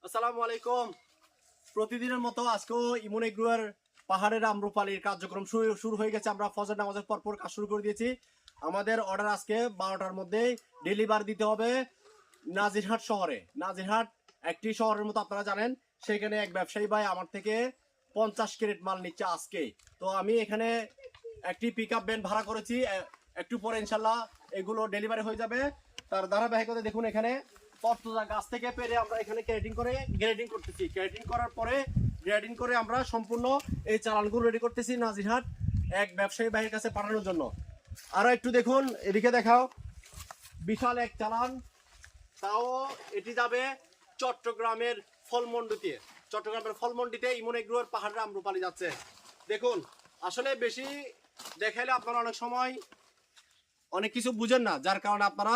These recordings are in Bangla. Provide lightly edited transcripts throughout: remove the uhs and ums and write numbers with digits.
আসসালামু আলাইকুম। প্রতিদিনের মতো আজকেও ইমন এগ্রোর পাহাড়ের আম্রপালির কার্যক্রম শুরু হয়ে গেছে। আমরা ফজর নামাজের পরপর কাজ শুরু করে দিয়েছি। আমাদের অর্ডার আজকে 12টার মধ্যেই ডেলিভারি দিতে হবে নাজিরহাট শহরে। নাজিরহাট একটি শহরের মতো আপনারা জানেন, সেখানে এক ব্যবসায়ী ভাই আমার থেকে 50 ক্যারেট মাল নিচ্ছে আজকে। তো আমি এখানে একটি পিক আপ ভ্যান ভাড়া করেছি, একটু পরে ইনশাল্লাহ এগুলো ডেলিভারি হয়ে যাবে। তার ধারাবাহিকতা দেখুন, এখানে তর্তজা গাছ থেকে পেরে আমরা এখানে গ্রেডিং করতেছি। গ্রেডিং করার পরে আমরা সম্পূর্ণ এই চালানগুলো রেডি করতেছি নাজিরহাট এক ব্যবসায়ী ভাইয়ের কাছে পাঠানোর জন্য। আরো একটু দেখুন, এদিকে দেখাও, বিশাল এক চালান, তাও এটি যাবে চট্টগ্রামের ফলমন্ডিতে। ইমন এগ্রোর পাহাড়ের আম্রপালি যাচ্ছে। দেখুন, আসলে বেশি দেখাইলে আপনারা অনেক সময় অনেক কিছু বুঝেন না, যার কারণে আপনারা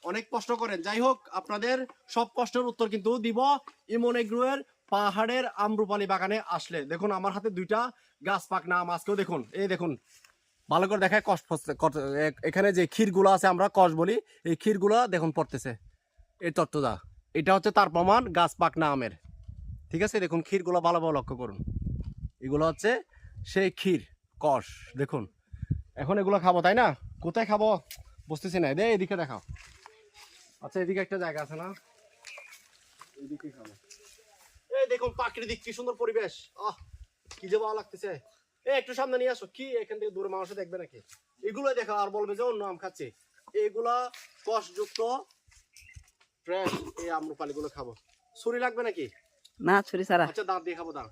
অনেক কষ্ট করেন। যাই হোক, আপনাদের সব কষ্টের উত্তর কিন্তু দিব ইমন এগ্রোর পাহাড়ের আম্রপালি বাগানে আসলে। দেখুন, আমার হাতে দুইটা গাছ পাকনা আম আজকেও দেখুন, এই দেখুন ভালো করে দেখায় কষ এখানে যে ক্ষীরগুলো আছে, আমরা কষ বলি, এই ক্ষীরগুলো দেখুন পড়তেছে। এই তত্ত্বদা, এটা হচ্ছে তার প্রমাণ গাছ পাকনা আমের। ঠিক আছে, দেখুন ক্ষীরগুলো ভালোভাবে লক্ষ্য করুন, এগুলো হচ্ছে সেই ক্ষীর কষ। দেখুন, এখন এগুলো খাবো তাই না? কোথায় খাবো বুঝতেছি না। এদিকে দেখাও। আচ্ছা, এদিকে একটা জায়গা আছে না, এদিকে খাবো। এই দেখুন প্রাকৃতিক কি সুন্দর পরিবেশ, কি যে ভালো লাগতেছে। একটু সামনে নিয়ে আসো। কি এখান থেকে দূরে মানুষ দেখবে নাকি? এগুলো দেখো আর বলবে যে অন্য আম খাচ্ছে। এগুলা কষযুক্ত ফ্রেশ এই আম্রপালি গুলো খাবো। ছুরি লাগবে নাকি? না, ছুরি ছাড়া। আচ্ছা, দাঁত দিয়ে খাবো, দাঁড়।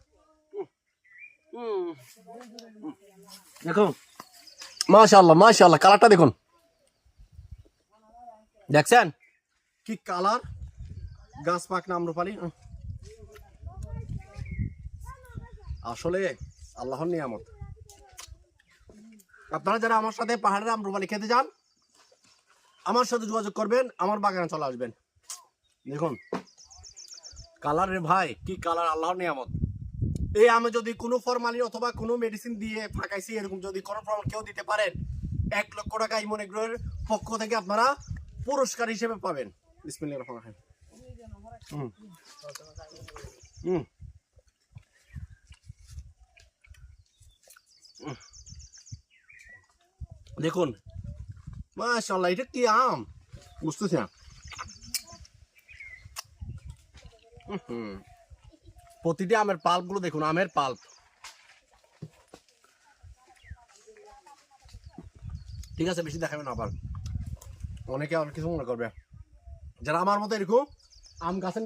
দেখুন, মাশাআল্লাহ মাশাআল্লাহ, কালারটা দেখুন, দেখছেন কি কালার? গাছ পাকনা আম্রপালি আসলে আল্লাহর নিয়ামত। আপনারা যারা আমার সাথে পাহাড়ের আম্রপালি খেতে যান, আমার সাথে যোগাযোগ করবেন, আমার বাগানে চলে আসবেন। দেখুন কালার রে ভাই, কি কালার! আল্লাহর নিয়ামত। এই আমি যদি কোনো ফরমালিন অথবা কোনো মেডিসিন দিয়ে ফাঁকাইছি, এরকম যদি কোনো প্রমাণ কেউ দিতে পারেন, 1 লক্ষ টাকা ইমন এগ্রোর পক্ষ থেকে আপনারা পুরস্কার হিসেবে পাবেন। বিসমিল্লাহির রহমানির রহিম। দেখুন মাশাআল্লাহ, এটা কি আম বুঝতেছি না। প্রতিটি আমের পাল্প গুলো দেখুন, আমের পাল্প। ঠিক আছে, বেশি দেখাবেন আবার, অনেকে অনেক কিছু মনে করবে। যারা আমার মতো এরকম আম গাছের